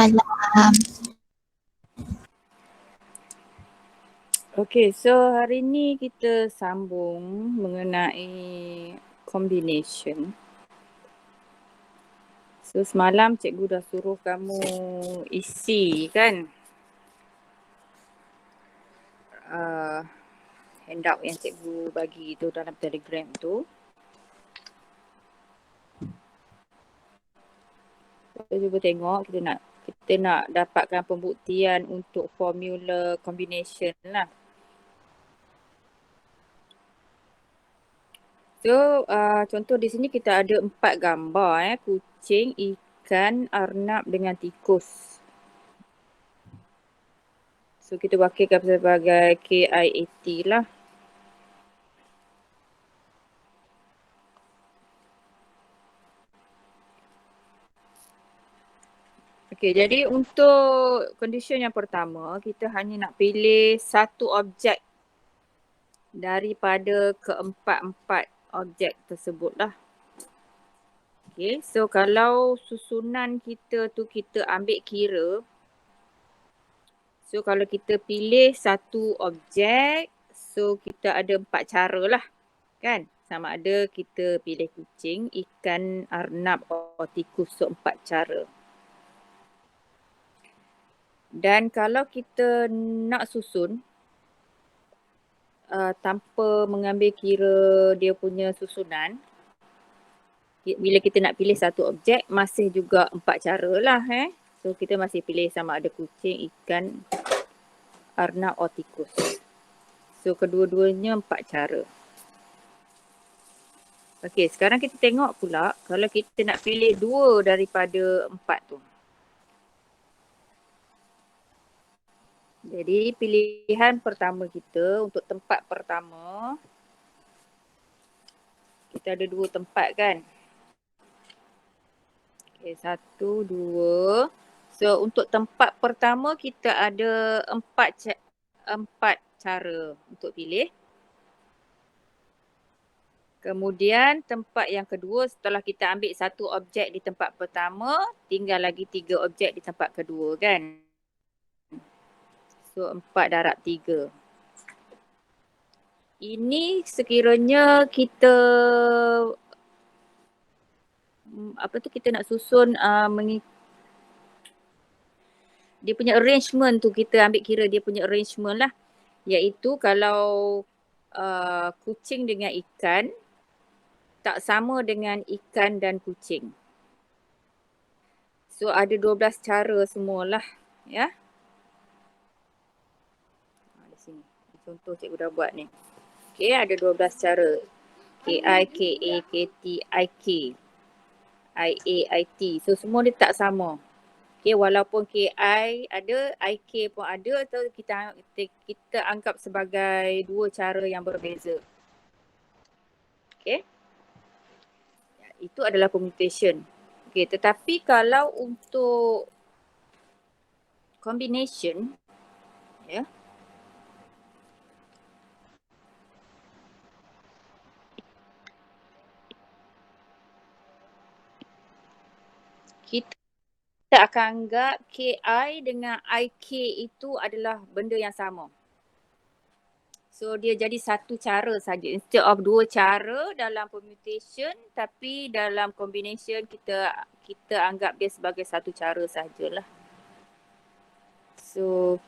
Malam. Okey, so hari ni kita sambung mengenai combination. So semalam cikgu dah suruh kamu isi kan handout yang cikgu bagi tu dalam Telegram tu. Kita cuba tengok kita nak dapatkan pembuktian untuk formula combination lah. So contoh di sini kita ada 4 gambar kucing, ikan, arnab dengan tikus. So kita wakilkan sebagai KIAT lah. Okey, jadi untuk condition yang pertama, kita hanya nak pilih satu objek daripada keempat-empat objek tersebut lah. Okey, so kalau susunan kita tu kita ambil kira, so kalau kita pilih satu objek, so kita ada 4 cara lah kan. Sama ada kita pilih kucing, ikan, arnab atau tikus, so 4 cara. Dan kalau kita nak susun tanpa mengambil kira dia punya susunan, bila kita nak pilih satu objek masih juga 4 cara lah So kita masih pilih sama ada kucing, ikan, arnab atau tikus. So kedua-duanya 4 cara. Okey, sekarang kita tengok pula kalau kita nak pilih 2 daripada 4 tu. Jadi pilihan pertama kita untuk tempat pertama, kita ada 2 tempat kan. Okay, 1, 2. So untuk tempat pertama kita ada 4 cara untuk pilih. Kemudian tempat yang kedua, setelah kita ambil satu objek di tempat pertama, tinggal lagi 3 objek di tempat kedua kan. So 4 darab 3. Ini sekiranya kita kita nak susun dia punya arrangement tu, kita ambil kira dia punya arrangement lah. Iaitu kalau kucing dengan ikan tak sama dengan ikan dan kucing. So ada 12 cara semualah ya. Di sini contoh cikgu dah buat ni. Okey, ada 12 cara. KI, KA, KT, IK, IA, IT. So semua dia tak sama. Okey, walaupun KI ada, IK pun ada, so kita anggap sebagai 2 cara yang berbeza. Okey. Itu adalah permutation. Okey, tetapi kalau untuk combination ya. Kita akan anggap KI dengan IK itu adalah benda yang sama. So dia jadi satu cara saja instead of 2 cara dalam permutation, tapi dalam combination kita anggap dia sebagai satu cara sajalah. So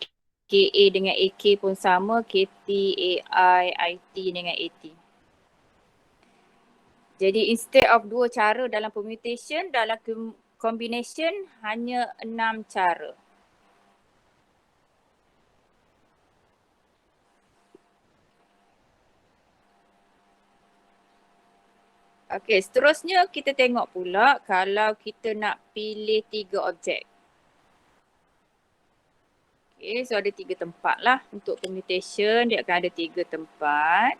KA dengan AK pun sama, KT, AI, IT dengan AT. Jadi instead of 2 cara dalam permutation, dalam combination hanya 6 cara. Okey, seterusnya kita tengok pula kalau kita nak pilih 3 objek. Okey, so ada 3 tempat lah untuk permutation, dia akan ada 3 tempat.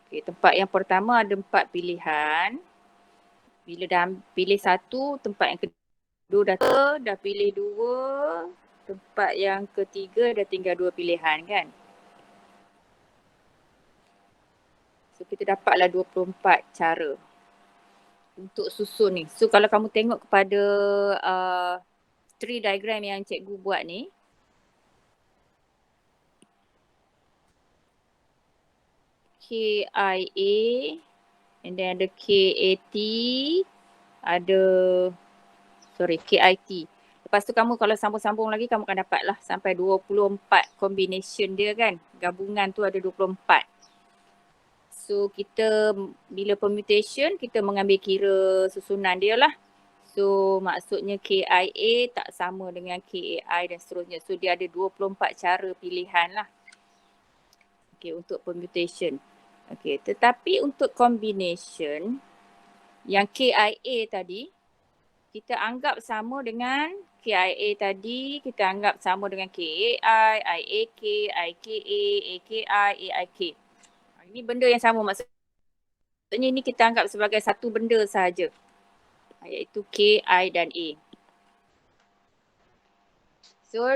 Okey, tempat yang pertama ada 4 pilihan. Bila dah pilih 1, tempat yang kedua dah pilih 2, tempat yang ketiga dah tinggal 2 pilihan kan. So kita dapatlah 24 cara untuk susun ni. So kalau kamu tengok kepada tree diagram yang cikgu buat ni. KIA, and then ada KAT, ada, KIT. Lepas tu kamu kalau sambung-sambung lagi, kamu akan dapat lah sampai 24 combination dia kan. Gabungan tu ada 24. So kita bila permutation, kita mengambil kira susunan dia lah. So maksudnya KIA tak sama dengan KAI dan seterusnya. So dia ada 24 cara pilihan lah. Okay, untuk permutation. Okay, tetapi untuk combination, yang KIA tadi, kita anggap sama dengan KIA tadi, kita anggap sama dengan KAI, IAK, IKA, AKI, AIK. Ini benda yang sama, maksudnya ini kita anggap sebagai satu benda sahaja, iaitu K, I dan A. So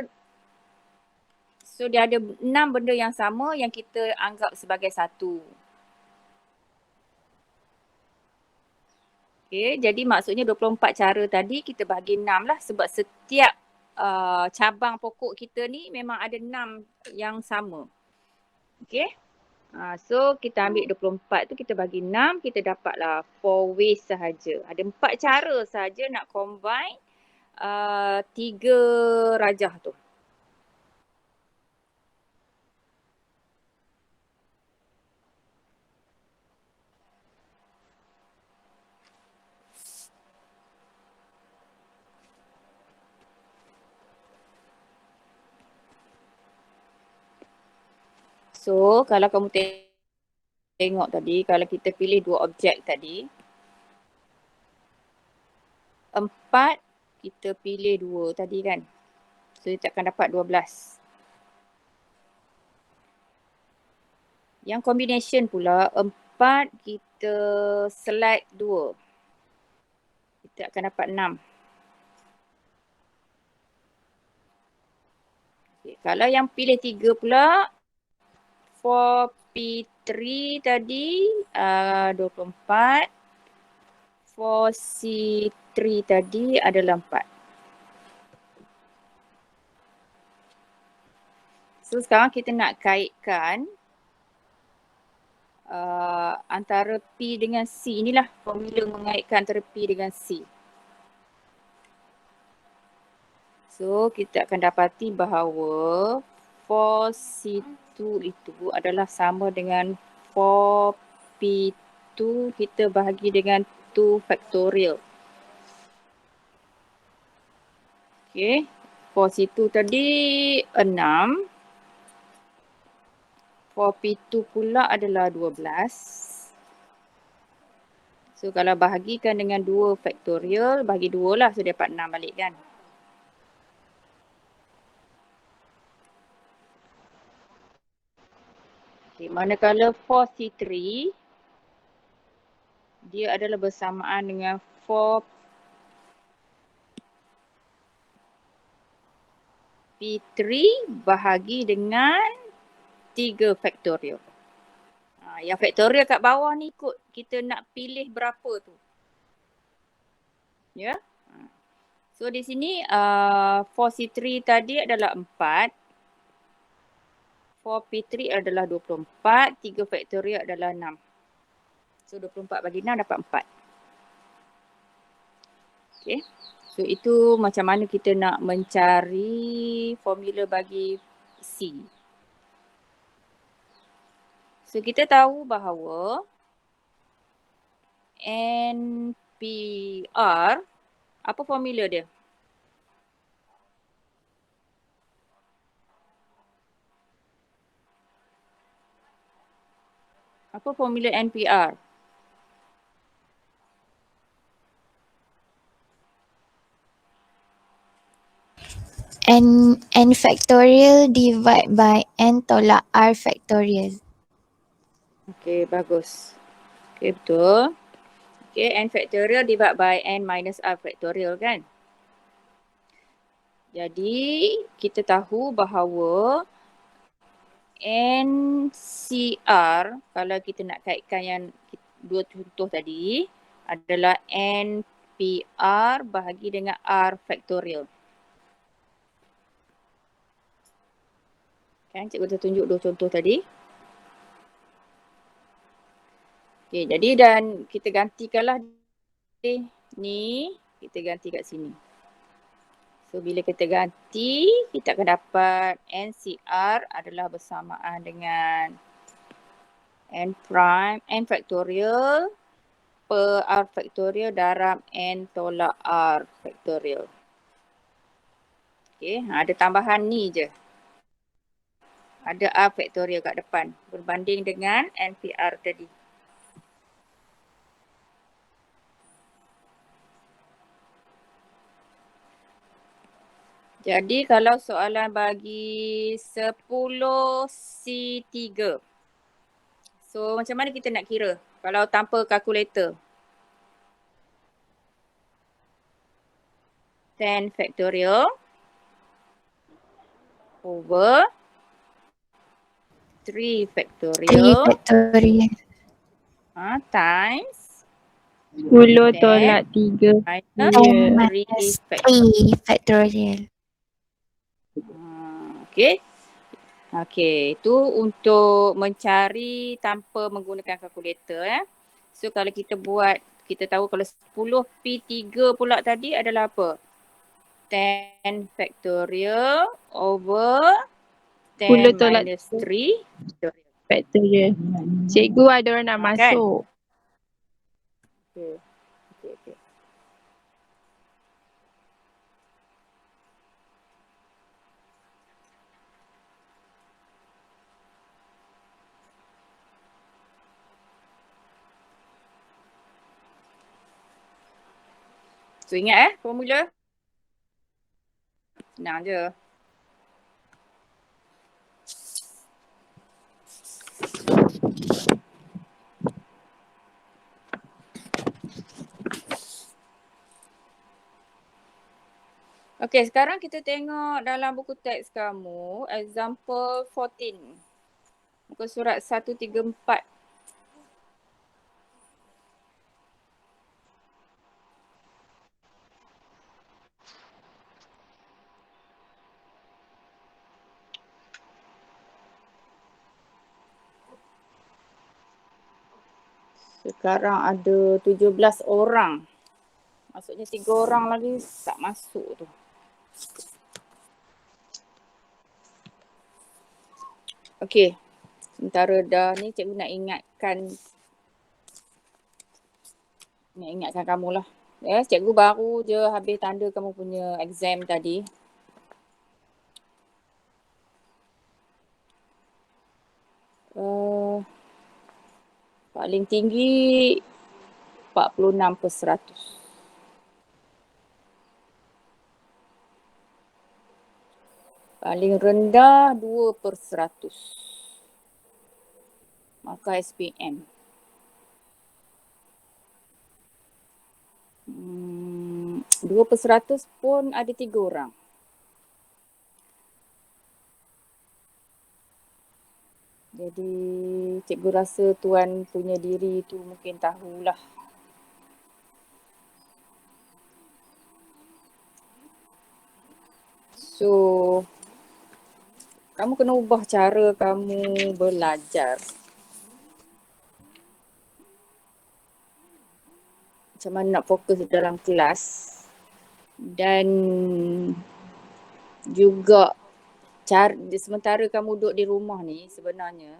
dia ada 6 benda yang sama yang kita anggap sebagai satu. Okay, jadi maksudnya 24 cara tadi kita bagi 6 lah, sebab setiap cabang pokok kita ni memang ada 6 yang sama. Okay, so kita ambil 24 tu kita bagi 6, kita dapatlah 4 ways sahaja. Ada 4 cara sahaja nak combine 3 rajah tu. So kalau kamu tengok tadi, kalau kita pilih 2 objek tadi, 4 kita pilih 2 tadi kan. So kita akan dapat 12. Yang combination pula 4 kita select 2. Kita akan dapat 6. Okay, kalau yang pilih 3 pula 4P3 tadi 24. 4C3 tadi adalah 4. So sekarang kita nak kaitkan antara P dengan C. Inilah formula mengaitkan antara P dengan C. So kita akan dapati bahawa 4C2 itu adalah sama dengan 4P2 kita bahagi dengan 2 factorial. Okay, 4C2 tadi 6. 4P2 pula adalah 12. So kalau bahagikan dengan 2 factorial, bagi 2 lah, so dapat 6 balik kan. Okay, manakala 4C3, dia adalah bersamaan dengan 4P3 bahagi dengan 3 factorial. Yang factorial kat bawah ni ikut kita nak pilih berapa tu. Ya. So di sini 4C3 tadi adalah 4. 4P3 adalah 24, 3 factorial adalah 6. So 24 bagi 6 dapat 4. Okay. So itu macam mana kita nak mencari formula bagi C. So kita tahu bahawa NPR, apa formula dia? Apa formula NPR? N factorial divide by N tolak R factorial. Okay, bagus. Okay, betul. Okay, N factorial divide by N minus R factorial kan? Jadi, kita tahu bahawa NCR, kalau kita nak kaitkan yang 2 contoh tadi, adalah NPR bahagi dengan R factorial. Kan cikgu dah tunjuk 2 contoh tadi. Okey, jadi dan kita gantikanlah ni, kita ganti kat sini. So bila kita ganti, kita akan dapat NCR adalah bersamaan dengan N prime, N factorial per R factorial darab N tolak R factorial. Okay, ada tambahan ni je. Ada R factorial kat depan berbanding dengan NPR tadi. Jadi kalau soalan bagi 10C3. So macam mana kita nak kira kalau tanpa kalkulator? 10 factorial over 3 3 factorial factorial. Times 10 10 tolak 3. minus Yeah. 3 Minus factorial. 3 factorial. Okay. Okay, itu untuk mencari tanpa menggunakan kalkulator. So kalau kita buat, kita tahu kalau 10P3 pula tadi adalah apa? 10 factorial over 10 10 tolak minus 3 factorial. Cikgu ada orang nak Kan? masuk. Okay. Okay. So ingat formula? Senang je. Okay, sekarang kita tengok dalam buku teks kamu, example 14. Muka surat 134. Sekarang ada 17 orang. Maksudnya 3 orang lagi tak masuk tu. Okey. Sementara dah ni cikgu nak ingatkan kamu lah. Ya, cikgu baru je habis tanda kamu punya exam tadi. Paling tinggi 46%. Paling rendah 2%. Maka SPM. 2% pun ada 3 orang. Jadi cikgu rasa tuan punya diri tu mungkin tahulah. So, kamu kena ubah cara kamu belajar. Macam mana nak fokus dalam kelas. Dan juga sementara kamu duduk di rumah ni sebenarnya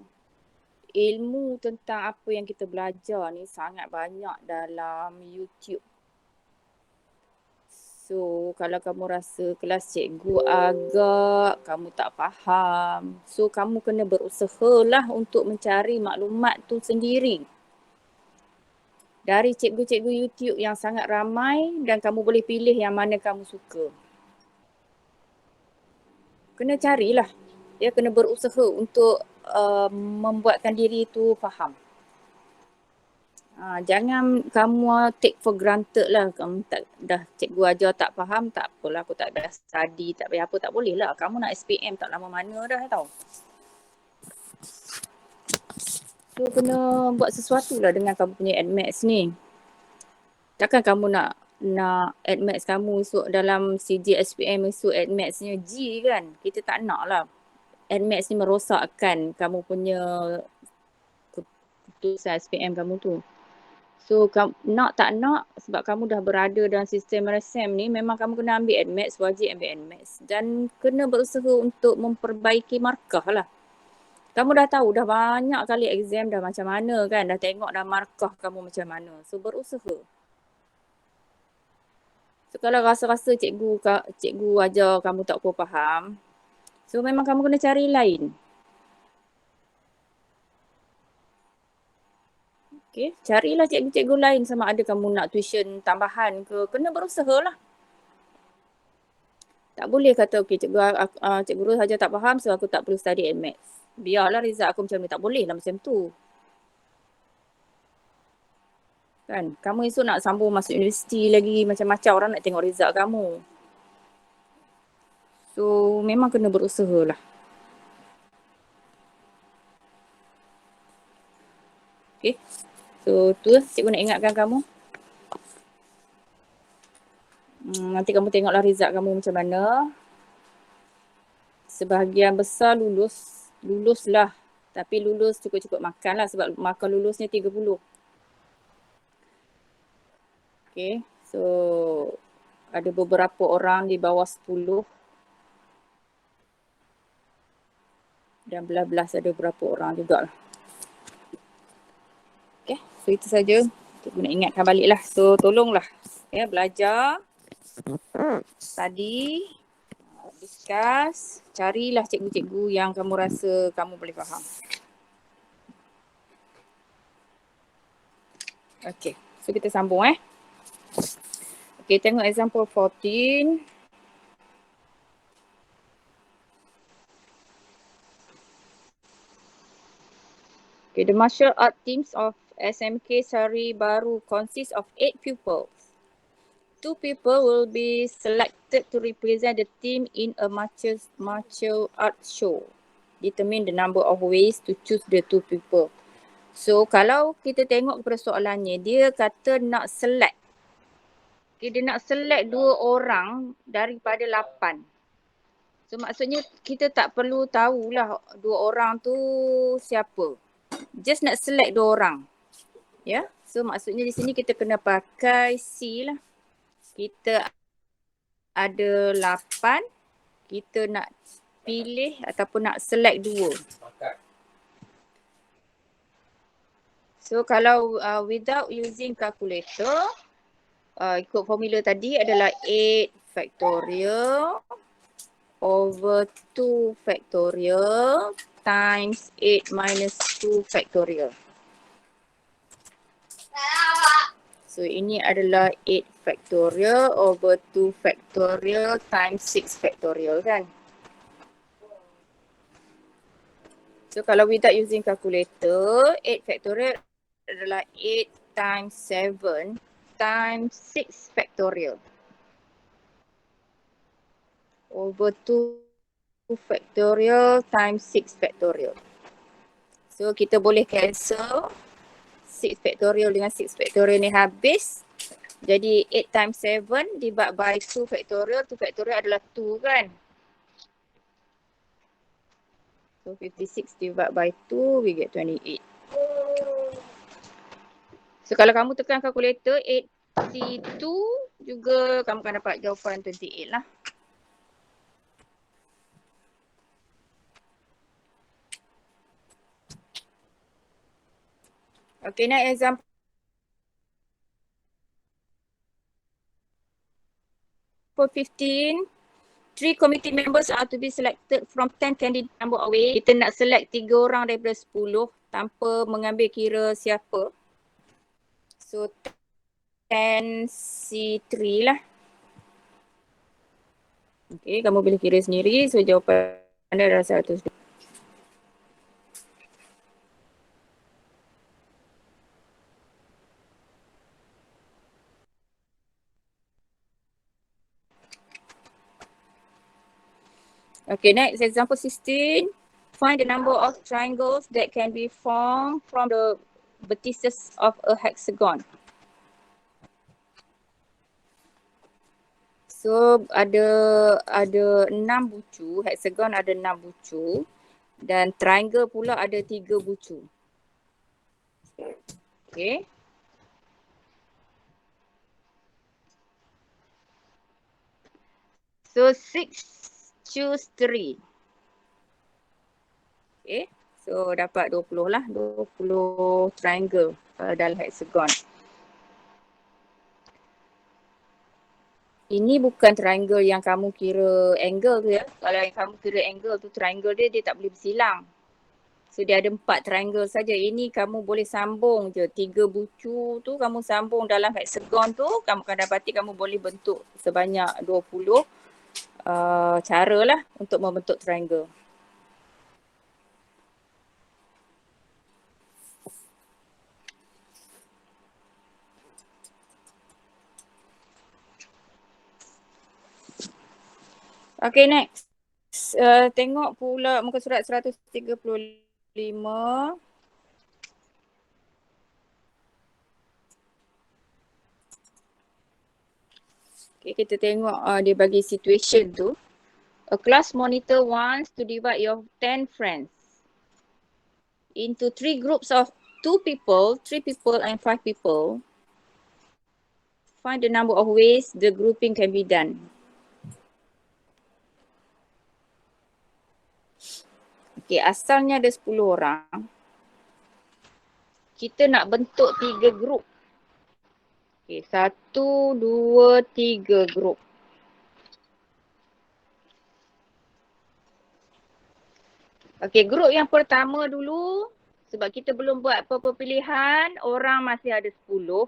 ilmu tentang apa yang kita belajar ni sangat banyak dalam YouTube. So kalau kamu rasa kelas cikgu agak kamu tak faham, so kamu kena berusahalah untuk mencari maklumat tu sendiri. Dari cikgu-cikgu YouTube yang sangat ramai dan kamu boleh pilih yang mana kamu suka. Kena carilah. Dia kena berusaha untuk membuatkan diri tu faham. Jangan kamu take for granted lah. Kamu dah cikgu ajar tak faham, tak apalah, aku tak dah study, tak payah apa, tak boleh lah. Kamu nak SPM tak lama mana dah tau. So kena buat sesuatu lah dengan kamu punya AdMaths ni. Takkan kamu nak AdMaths kamu esok dalam CJ SPM esok AdMathsnya G kan? Kita tak nak lah. NMAX ni merosakkan kamu punya keputusan SPM kamu tu. So nak tak nak, sebab kamu dah berada dalam sistem RSM ni, memang kamu kena ambil NMAX, wajib ambil NMAX. Dan kena berusaha untuk memperbaiki markah lah. Kamu dah tahu dah banyak kali exam dah macam mana kan, dah tengok dah markah kamu macam mana. So berusaha. So kalau rasa-rasa cikgu ajar kamu tak kau faham, so memang kamu kena cari lain. Okay, carilah cikgu-cikgu lain, sama ada kamu nak tuition tambahan ke, kena berusaha lah. Tak boleh kata okay, cikgu Ros saja tak faham, so aku tak perlu study NMAX. Biarlah result aku macam ni, tak boleh lah macam tu. Kan, kamu esok nak sambung masuk universiti lagi, macam-macam orang nak tengok result kamu. So memang kena berusaha lah. Okay, so tu cikgu nak ingatkan kamu. Nanti kamu tengoklah result kamu macam mana. Sebahagian besar luluslah. Tapi lulus cukup-cukup makan lah, sebab makan lulusnya 30. Okay, so ada beberapa orang di bawah 10. Dan belas-belas ada beberapa orang juga lah. Okay, so itu saja. Cikgu nak ingatkan balik lah. So tolonglah belajar, study, discuss, carilah cikgu-cikgu yang kamu rasa kamu boleh faham. Okay, so kita sambung Okay, tengok example 14. Okay, the martial art teams of SMK Sari Baru consists of 8 pupils. 2 people will be selected to represent the team in a martial art show. Determine the number of ways to choose the 2 people. So kalau kita tengok kepada soalannya, dia kata nak select. Okay, dia nak select 2 orang daripada 8. So maksudnya kita tak perlu tahulah 2 orang tu siapa. Just nak select 2 orang. Ya. So maksudnya di sini kita kena pakai C lah. Kita ada 8. Kita nak pilih ataupun nak select 2. So kalau without using calculator, ikut formula tadi adalah 8 factorial over 2 factorial times 8 minus 2 factorial. So ini adalah 8 factorial over 2 factorial times 6 factorial kan. So kalau without using calculator, 8 factorial adalah 8 times 7 times 6 factorial over 2 factorial times 6 factorial. So kita boleh cancel 6 factorial dengan 6 factorial ni habis. Jadi 8 times 7 divide by 2 factorial. 2 factorial adalah 2 kan. So 56 divide by 2 we get 28. So kalau kamu tekan kalkulator 8C2 juga kamu akan dapat jawapan 28 lah. Okay, next example 15. 3 committee members are to be selected from 10 candidate number away. Kita nak select 3 orang daripada 10 tanpa mengambil kira siapa. So 10C3 lah. Okay, kamu boleh kira sendiri. So jawapan anda adalah 100. Okay, next example 16. Find the number of triangles that can be formed from the vertices of a hexagon. So ada 6 bucu, hexagon ada 6 bucu dan triangle pula ada 3 bucu. Okay. So 6 choose 3. Okay. So dapat 20 lah, 20 triangle dalam hexagon. Ini bukan triangle yang kamu kira angle tu ya. Kalau yang kamu kira angle tu triangle dia tak boleh bersilang. So dia ada 4 triangle saja. Ini kamu boleh sambung je. 3 bucu tu kamu sambung dalam hexagon tu. Kamu akan dapati kamu boleh bentuk sebanyak 20 cara lah untuk membentuk triangle. Okay, next. Tengok pula muka surat 135. Okay, kita tengok dia bagi situation tu. A class monitor wants to divide your 10 friends into 3 groups of 2 people, 3 people and 5 people. Find the number of ways the grouping can be done. Okay, asalnya ada 10 orang. Kita nak bentuk 3 grup. Okay, 1, 2, 3 grup. Okay, grup yang pertama dulu. Sebab kita belum buat apa-apa pilihan, orang masih ada 10.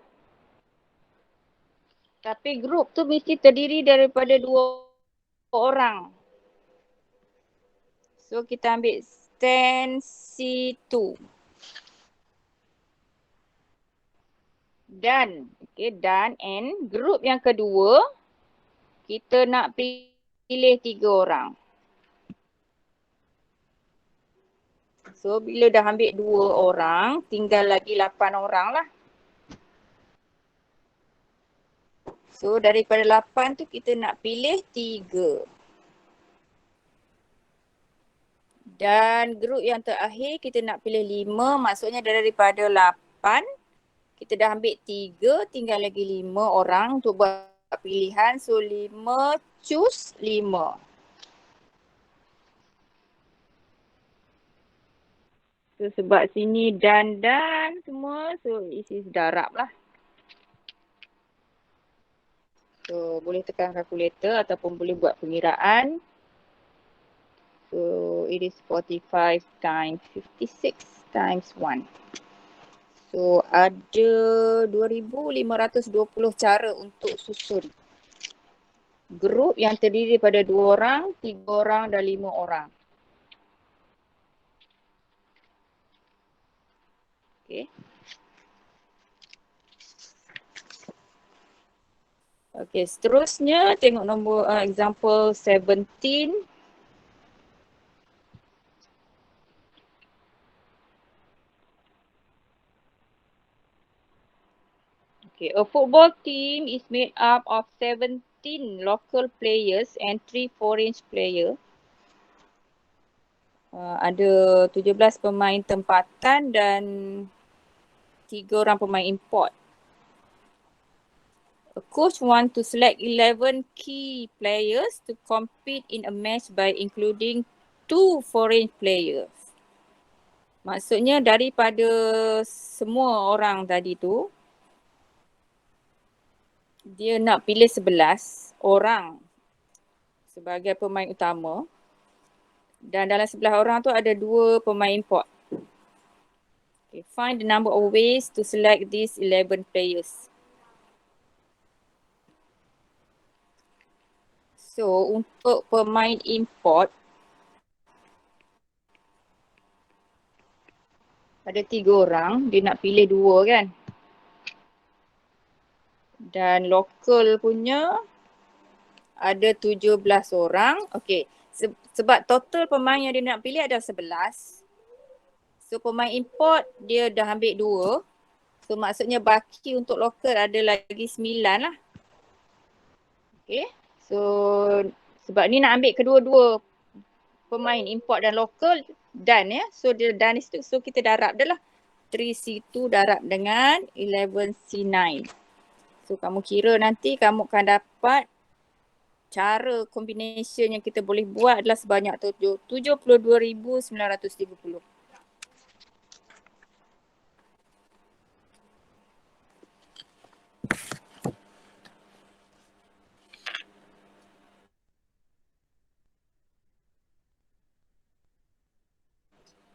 Tapi grup tu mesti terdiri daripada 2 orang. So kita ambil stand C2. Dan, okay, dan and grup yang kedua, kita nak pilih 3 orang. So bila dah ambil 2 orang, tinggal lagi 8 orang lah. So daripada 8 tu kita nak pilih 3. Dan grup yang terakhir kita nak pilih 5, maksudnya daripada 8, kita dah ambil 3, tinggal lagi 5 orang untuk buat pilihan. So 5 choose 5. So sebab sini dan semua, so isi darab lah. So boleh tekan kalkulator ataupun boleh buat pengiraan. So it is 45 times 56 times 1. So ada 2,520 cara untuk susun grup yang terdiri daripada 2 orang, 3 orang dan 5 orang. Okay. Okay, seterusnya tengok nombor example 17. Okay, a football team is made up of 17 local players and 3 foreign players. Ada 17 pemain tempatan dan 3 orang pemain import. A coach want to select 11 key players to compete in a match by including 2 foreign players. Maksudnya daripada semua orang tadi tu, dia nak pilih 11 orang sebagai pemain utama dan dalam 11 orang tu ada 2 pemain import. Okay, find the number of ways to select these 11 players. So untuk pemain import ada 3 orang, dia nak pilih 2 kan. Dan local punya ada 17 orang. Okay, sebab total pemain yang dia nak pilih ada 11. So pemain import dia dah ambil 2. So maksudnya baki untuk local ada lagi 9 lah. Okay, So sebab ni nak ambil kedua-dua pemain import dan lokal dan ya. So dia dan itu, so kita darab dah lah. 3C2 darab dengan 11C9. So kamu kira nanti kamu akan dapat cara combination yang kita boleh buat adalah sebanyak 72,930.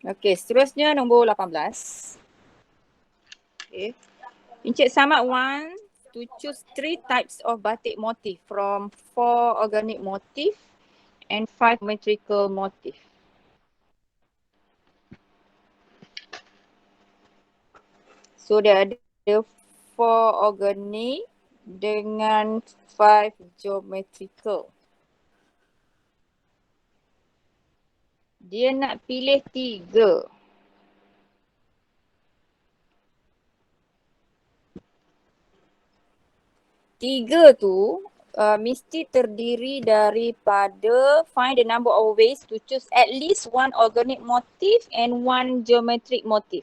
Okey, seterusnya nombor 18. Okay. Encik Samad want to choose 3 types of batik motif from 4 organic motif and 5 metrical motif. So dia ada 4 organic dengan 5 geometrical. Dia nak pilih 3. Tiga tu mesti terdiri daripada find the number of ways to choose at least 1 organic motif and 1 geometric motif.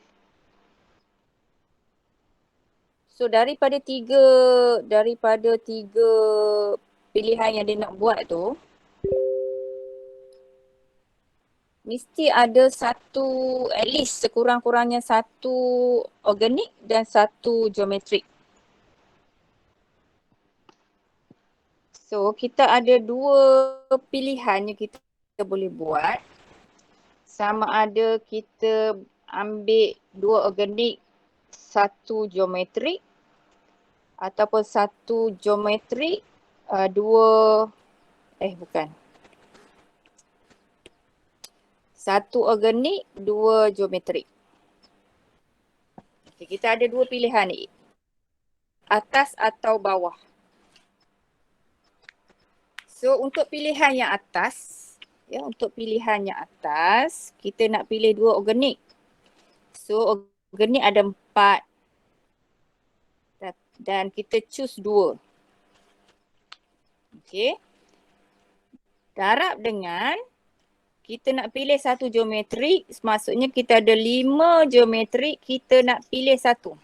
So daripada tiga pilihan yang dia nak buat tu, mesti ada satu, at least sekurang-kurangnya satu organik dan satu geometrik. So kita ada 2 pilihan yang kita boleh buat. Sama ada kita ambil 2 organik, 1 geometrik, ataupun 1 geometrik, 2 bukan. 1 organik, 2 geometrik. Okay, kita ada 2 pilihan ni. Atas atau bawah. So untuk pilihan yang atas, kita nak pilih 2 organik. So organik ada 4 dan kita choose 2. Okey. Darab dengan kita nak pilih 1 geometrik, maksudnya kita ada 5 geometrik, kita nak pilih 1.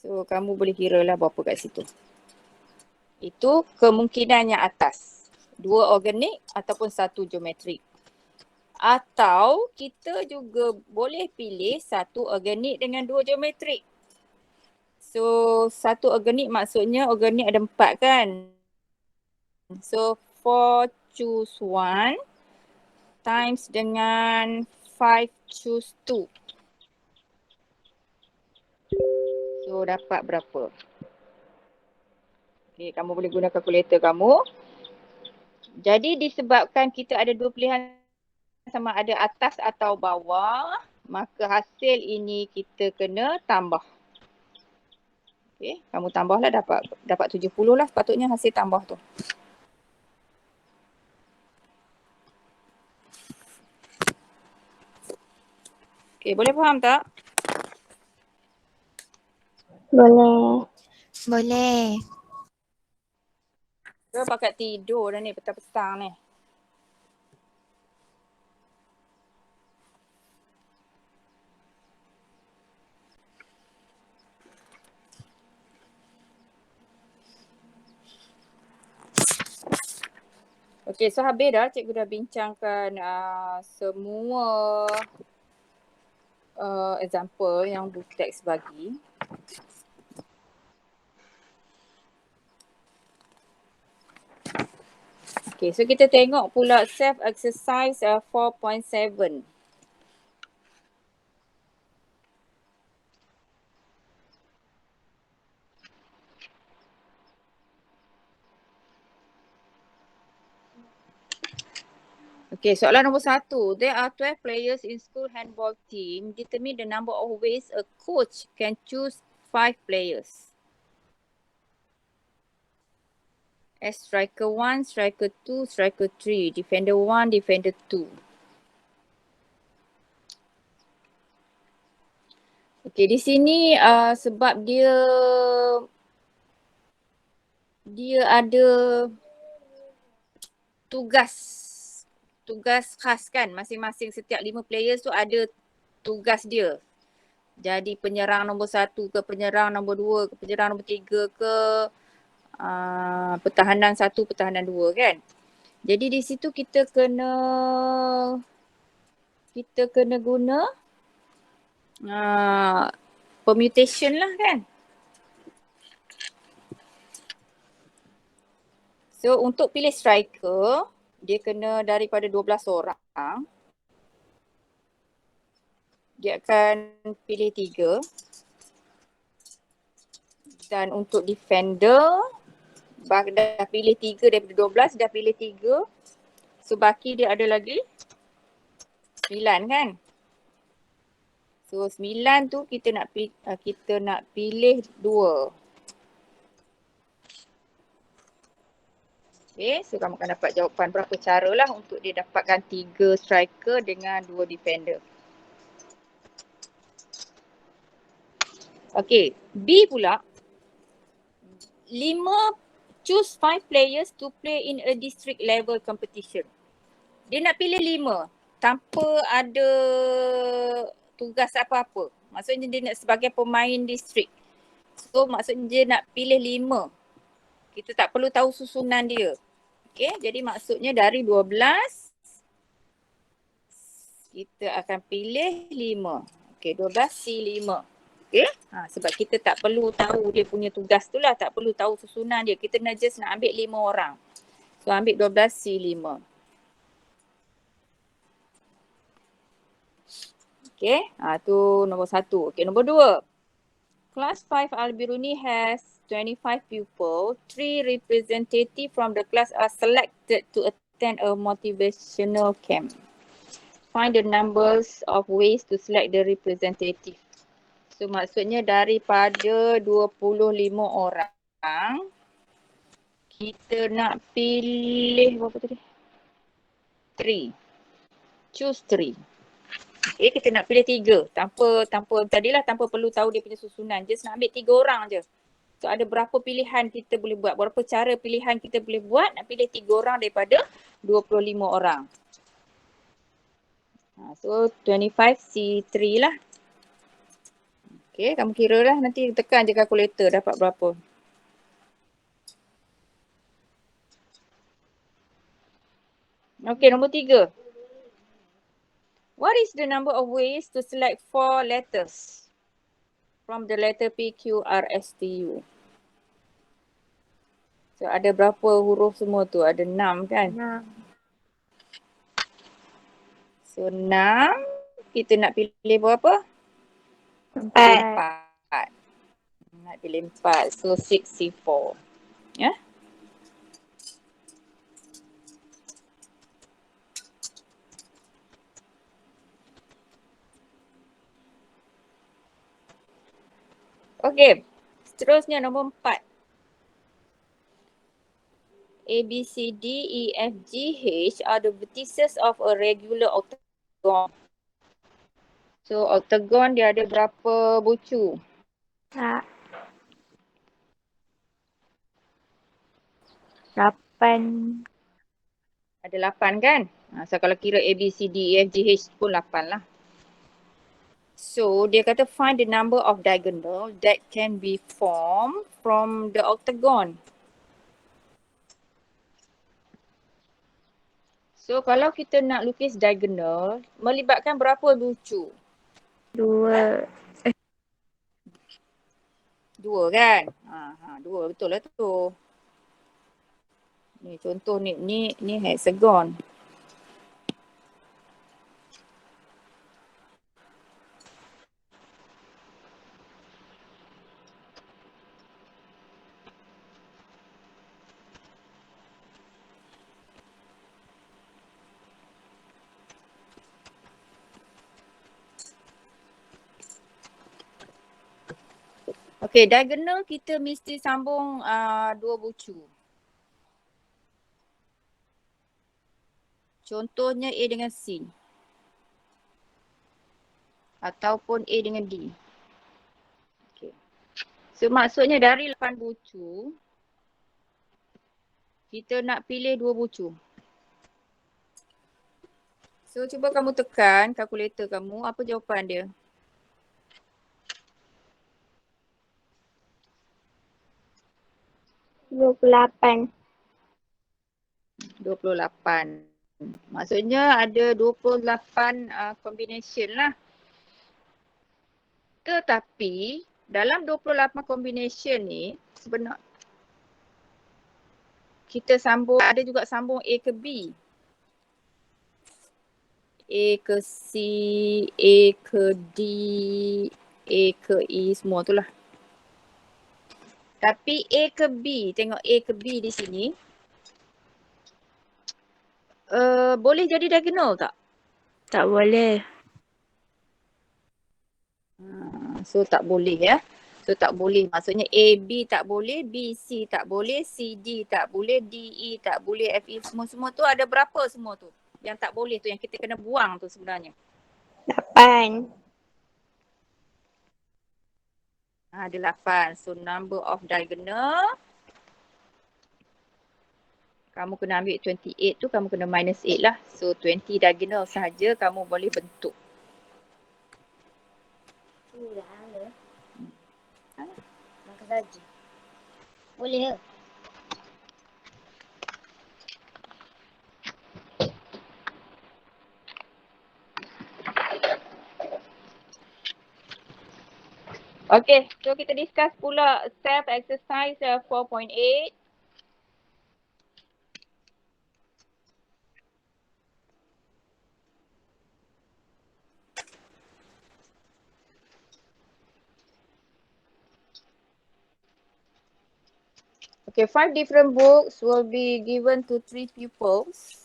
So kamu boleh kira lah berapa kat situ. Itu kemungkinan yang atas. 2 organik ataupun 1 geometrik. Atau kita juga boleh pilih 1 organik dengan 2 geometrik. So 1 organik maksudnya organik ada 4 kan. So 4 choose 1 times dengan 5 choose 2. So dapat berapa? Okay, kamu boleh guna kalkulator kamu. Jadi disebabkan kita ada 2 pilihan sama ada atas atau bawah, maka hasil ini kita kena tambah. Okay, kamu tambahlah dapat 70 lah sepatutnya hasil tambah tu. Okay, boleh faham tak? Boleh. Boleh. Ke pakat tidur dah ni petang-petang ni. Okay, so habis dah cikgu dah bincangkan semua example yang buku teks bagi. Okay, so kita tengok pula self exercise 4.7. Okay, soalan nombor 1. There are 12 players in school handball team. Determine the number of ways a coach can choose 5 players. As striker 1, striker 2, striker 3, defender 1, defender 2. Okay, di sini sebab dia dia ada tugas khas kan. Masing-masing setiap 5 players tu ada tugas dia. Jadi penyerang nombor 1 ke penyerang nombor 2 ke penyerang nombor 3 ke pertahanan 1, pertahanan 2 kan. Jadi di situ kita kena guna permutation lah kan. So untuk pilih striker, dia kena daripada 12 orang. Dia akan pilih 3. Dan untuk defender, dah pilih 3 daripada 12, dah pilih 3. So baki dia ada lagi 9 kan. So 9 tu kita nak pilih 2. Okay, so kamu akan dapat jawapan berapa cara lah untuk dia dapatkan 3 striker dengan 2 defender. Okay, B pula. choose 5 players to play in a district level competition. Dia nak pilih 5 tanpa ada tugas apa-apa. Maksudnya dia nak sebagai pemain district. So maksudnya dia nak pilih 5. Kita tak perlu tahu susunan dia. Okay, jadi maksudnya dari 12 kita akan pilih 5. Okay, 12 C5. Okay, sebab kita tak perlu tahu dia punya tugas tu lah. Tak perlu tahu susunan dia. Kita nak just nak ambil 5 orang. So ambil 12 C5. Okay, tu nombor 1. Okay, nombor 2. Class 5 Al-Biruni has 25 pupils. 3 representatives from the class are selected to attend a motivational camp. Find the numbers of ways to select the representative. So maksudnya daripada 25 orang, kita nak pilih berapa tadi? 3. Choose 3. Okay, kita nak pilih 3. Tanpa perlu tahu dia punya susunan. Just nak ambil 3 orang je. So ada berapa pilihan kita boleh buat, berapa cara pilihan kita boleh buat nak pilih 3 orang daripada 25 orang. So 25C3 lah. Okay, kamu kira lah, nanti tekan je kalkulator dapat berapa. Okay, nombor 3. What is the number of ways to select 4 letters from the letter P, Q, R, S, T, U? So ada berapa huruf semua tu? Ada 6 kan? 6. So 6, kita nak pilih berapa? 4. Nak pilih 4. So 6C4. Ya? Okay. Seterusnya nombor 4. A, B, C, D, E, F, G, H are the vertices of a regular octagon. So octagon dia ada berapa bucu? 8. Ada 8 kan? So kalau kira A, B, C, D, E, F, G, H pun 8 lah. So dia kata find the number of diagonal that can be formed from the octagon. So kalau kita nak lukis diagonal, melibatkan berapa bucu? 2. 2 kan? 2 betul lah tu. Ni contoh ni hexagon. Okay, diagonal kita mesti sambung 2 bucu. Contohnya A dengan C. Ataupun A dengan D. Okay. So maksudnya dari 8 bucu, Kita nak pilih 2 bucu. So cuba kamu tekan kalkulator kamu, apa jawapan dia? 28. 28. Maksudnya ada 28 combination lah. Tetapi dalam 28 combination ni sebenarnya kita sambung, ada juga sambung A ke B. A ke C, A ke D, A ke E, semua tu lah. Tapi A ke B, tengok A ke B di sini. Boleh jadi diagonal tak? Tak boleh. So tak boleh ya. So tak boleh. Maksudnya A, B tak boleh, B, C tak boleh, C, D tak boleh, D, E tak boleh, F, E semua tu ada berapa semua tu? Yang tak boleh tu, yang kita kena buang tu sebenarnya. 8. Ada 8. So number of diagonal. Kamu kena ambil 28 tu, kamu kena minus 8 lah. So 20 diagonal sahaja kamu boleh bentuk. Dah ada. Makan saja. Boleh ke? Okay, so kita discuss pula self exercise 4.8. Okay, 5 different books will be given to 3 pupils.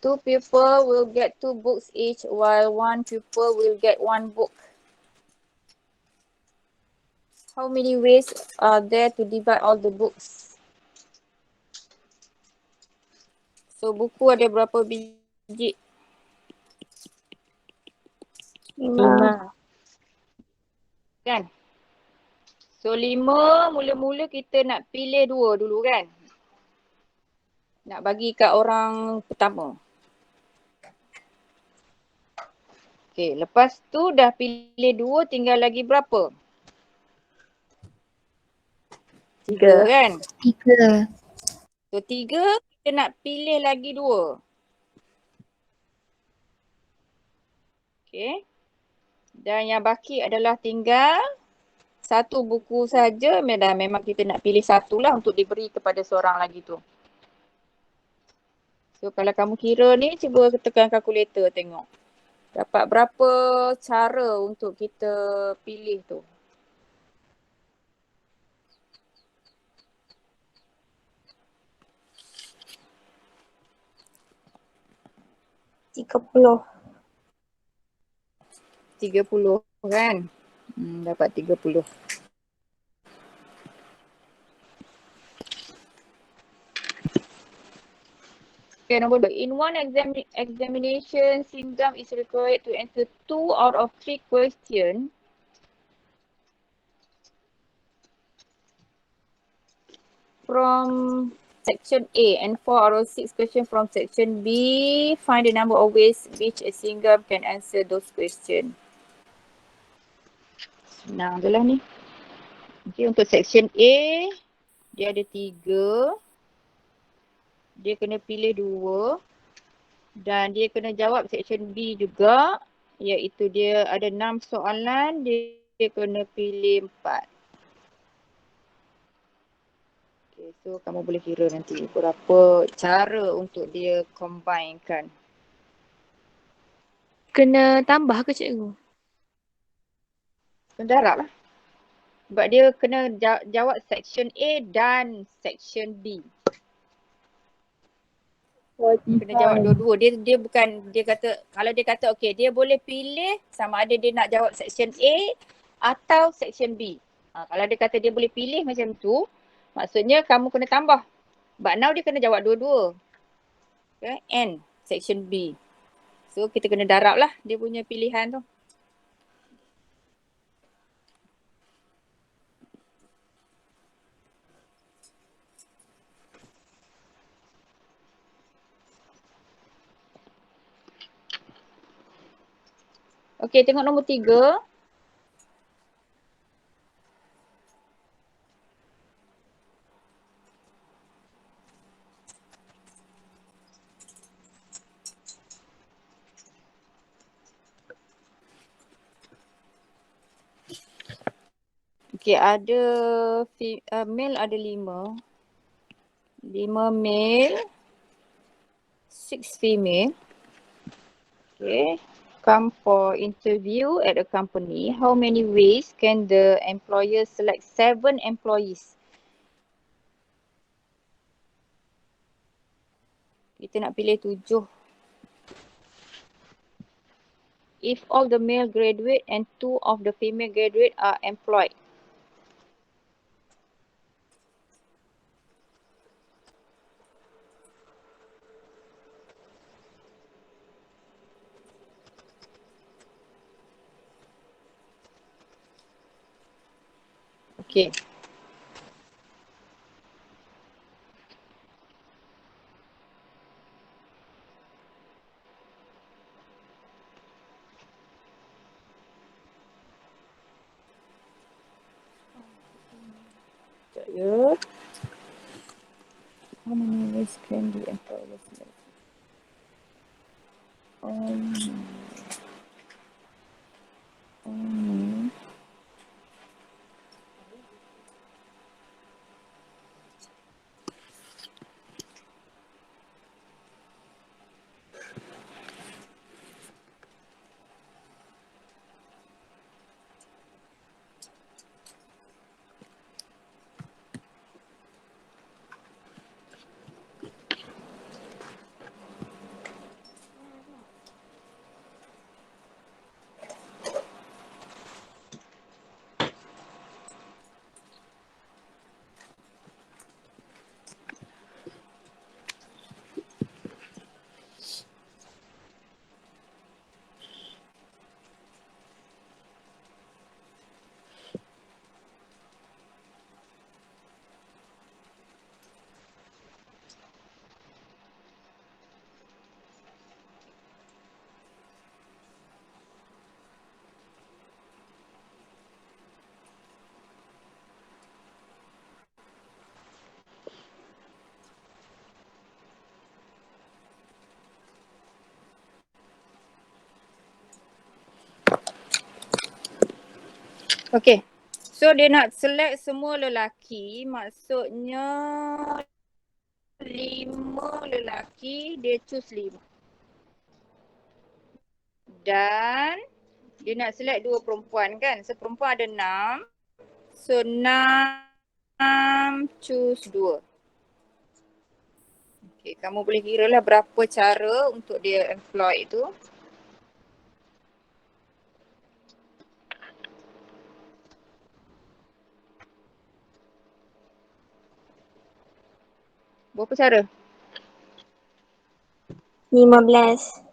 2 people will get 2 books each, while 1 pupil will get 1 book. How many ways are there to divide all the books? So buku ada berapa biji? 5. Kan? So 5, mula-mula kita nak pilih 2 dulu kan? Nak bagi kat orang pertama. Okay, lepas tu dah pilih 2, tinggal lagi berapa? 3 kan? 3. So 3, kita nak pilih lagi 2. Okay. Dan yang baki adalah tinggal 1 buku saja. Memang kita nak pilih 1 lah untuk diberi kepada seorang lagi tu. So kalau kamu kira ni, cuba tekan kalkulator tengok. Dapat berapa cara untuk kita pilih tu. Tiga puluh. 30 kan? Dapat 30. Okay, nombor 2. In one examination, Singgam is required to answer 2 out of 3 questions from section A and 4 out of 6 questions from section B. Find the number of ways which a Singgam can answer those questions. Senang je lah ni. Okay, untuk section A, dia ada 3. Dia kena pilih 2. Dan dia kena jawab section B juga. Iaitu dia ada 6 soalan, dia kena pilih 4. Okay, so kamu boleh kira nanti berapa cara untuk dia combinekan. Kena tambah ke cikgu? Kena darab lah. Sebab dia kena jawab section A dan section B. Kena jawab dua-dua. Dia bukan, dia kata, kalau dia kata okey, dia boleh pilih sama ada dia nak jawab section A atau section B. Kalau dia kata dia boleh pilih macam tu, maksudnya kamu kena tambah. But now dia kena jawab dua-dua. Okay, and section B. So kita kena darab lah dia punya pilihan tu. Okey, tengok nombor 3. Okey, ada male ada 5. 5 male, 6 female. Okay. Come for interview at a company. How many ways can the employer select 7 employees? Kita nak pilih 7. If all the male graduate and 2 of the female graduate are employed. Okay. Sekejap ya. How many ways can the employer select? Okay. So dia nak select semua lelaki, maksudnya 5 lelaki, dia choose 5. Dan dia nak select 2 perempuan kan. So perempuan ada 6. So 6 choose 2. Okay, kamu boleh kira lah berapa cara untuk dia employ tu. Berapa cara? 15.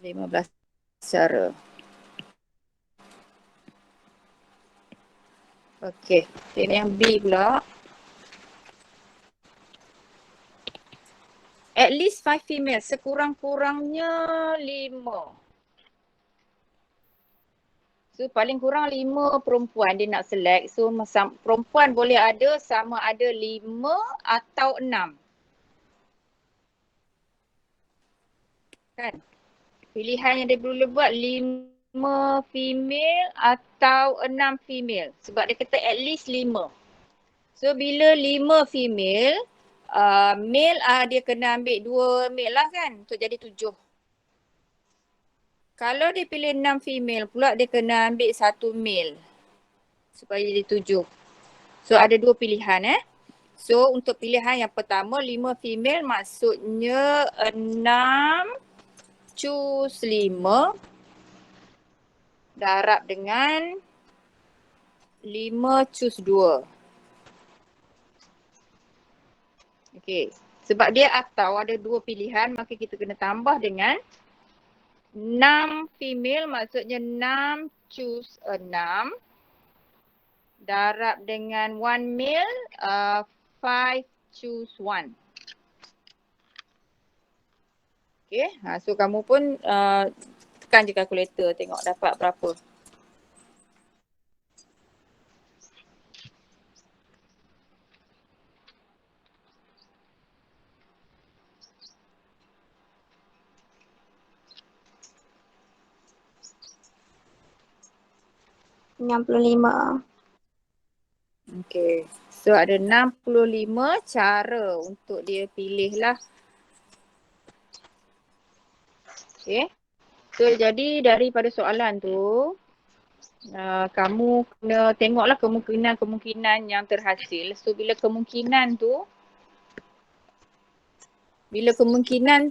15 cara. Okay, tengok yang B pula. At least 5 female, sekurang-kurangnya 5. So paling kurang 5 perempuan dia nak select. So perempuan boleh ada sama ada 5 atau 6. Kan? Pilihan yang dia boleh buat 5 female atau 6 female. Sebab dia kata at least 5. So bila 5 female, male dia kena ambil 2 male lah kan. Untuk jadi 7. Kalau dia pilih 6 female pula dia kena ambil 1 male. Supaya jadi 7. So ada 2 pilihan So untuk pilihan yang pertama 5 female maksudnya 6 choose 5 darab dengan 5 choose 2. Okay. Sebab dia atau ada 2 pilihan maka kita kena tambah dengan 6 female maksudnya 6 choose 6 darab dengan 1 male 5 choose 1. Okay, so kamu pun tekan je kalkulator tengok dapat berapa. RM65. Okay. So ada 65 cara untuk dia pilih lah. Okay. So jadi daripada soalan tu, kamu kena tengoklah kemungkinan yang terhasil. So bila kemungkinan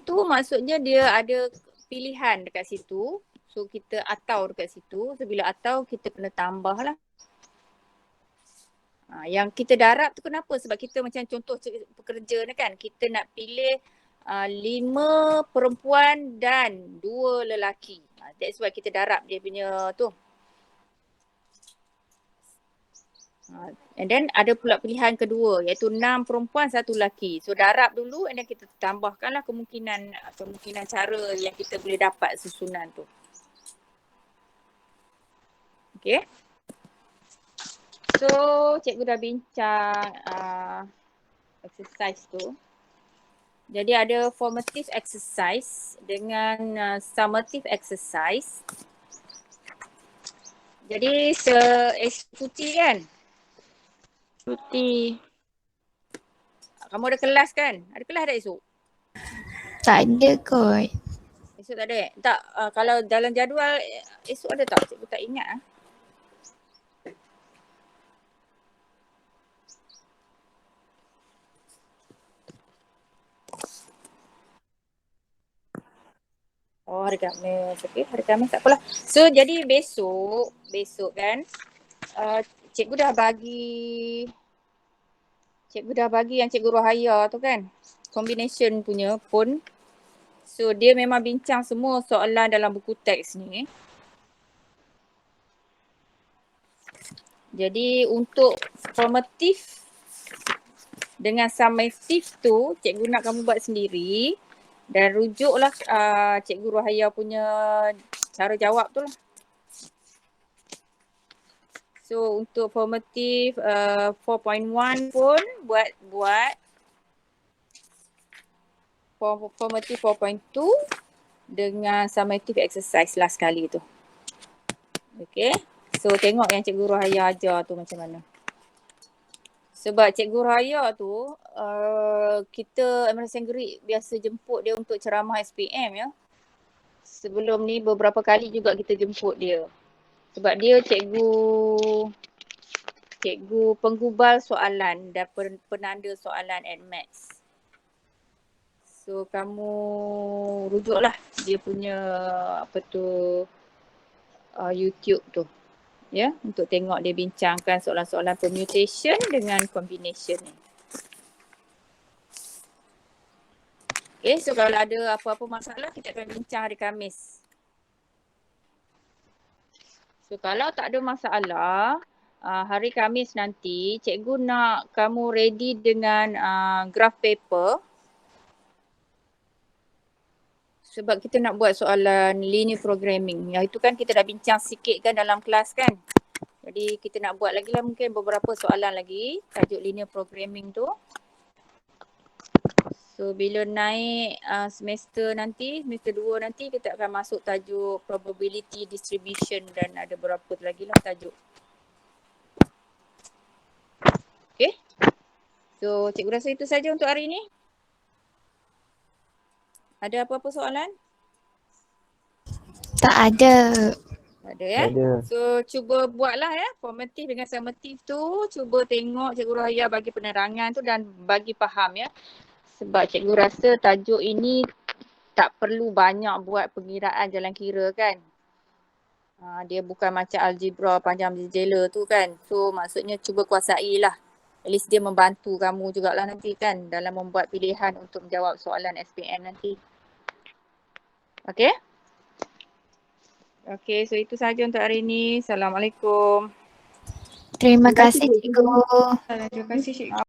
tu maksudnya dia ada pilihan dekat situ. So kita atau dekat situ. So bila atau kita kena tambah lah. Yang kita darab tu kenapa? Sebab kita macam contoh pekerja ni kan. Kita nak pilih 5 perempuan dan 2 lelaki. That's why kita darab dia punya tu. And then ada pula pilihan kedua iaitu 6 perempuan 1 lelaki. So darab dulu and then kita tambahkanlah kemungkinan cara yang kita boleh dapat susunan tu. Okay. So cikgu dah bincang exercise tu. Jadi ada formative exercise dengan summative exercise. Jadi cuti kan? Cuti. Kamu ada kelas kan? Ada kelas tak esok? Tak ada kot. Esok tak ada? Tak, kalau dalam jadual esok ada tak? Cikgu tak ingat . Oh, hari Khamis. Okay, hari Khamis tak apalah. So, jadi besok kan, cikgu dah bagi yang Cikgu Rohaya tu kan, combination punya pun. So, dia memang bincang semua soalan dalam buku teks ni. Jadi, untuk formative dengan summative tu, cikgu nak kamu buat sendiri. Dan rujuklah Cikgu Rohaya punya cara jawab tu lah. So untuk formative 4.1 pun buat formative 4.2 dengan summative exercise lah sekali tu. Okay. So tengok yang Cikgu Rohaya ajar tu macam mana. Sebab Cikgu Rohaya tu kita Emerald Senggerik biasa jemput dia untuk ceramah SPM ya. Sebelum ni beberapa kali juga kita jemput dia. Sebab dia cikgu penggubal soalan dan penanda soalan Admax. So kamu rujuklah dia punya YouTube tu. Ya, untuk tengok dia bincangkan soalan-soalan permutation dengan combination ni. Okay, so kalau ada apa-apa masalah kita akan bincang hari Khamis. So kalau tak ada masalah, hari Khamis nanti cikgu nak kamu ready dengan graph paper. Sebab kita nak buat soalan linear programming. Yang itu kan kita dah bincang sikit kan dalam kelas kan. Jadi kita nak buat lagi lah mungkin beberapa soalan lagi tajuk linear programming tu. So bila naik semester 2 nanti kita akan masuk tajuk probability distribution dan ada beberapa lagi lah tajuk. Okay. So cikgu rasa itu saja untuk hari ini. Ada apa-apa soalan? Tak ada. Tak ada ya? Ada. So cuba buatlah ya formative dengan summative tu. Cuba tengok Cikgu Rohaya bagi penerangan tu dan bagi faham ya. Sebab cikgu rasa tajuk ini tak perlu banyak buat pengiraan jalan kira kan. Dia bukan macam algebra panjang jela tu kan. So maksudnya cuba kuasai lah. At least dia membantu kamu jugalah nanti kan dalam membuat pilihan untuk menjawab soalan SPM nanti. Okay? Okay, so itu sahaja untuk hari ini. Assalamualaikum. Terima kasih cikgu. Terima kasih cikgu.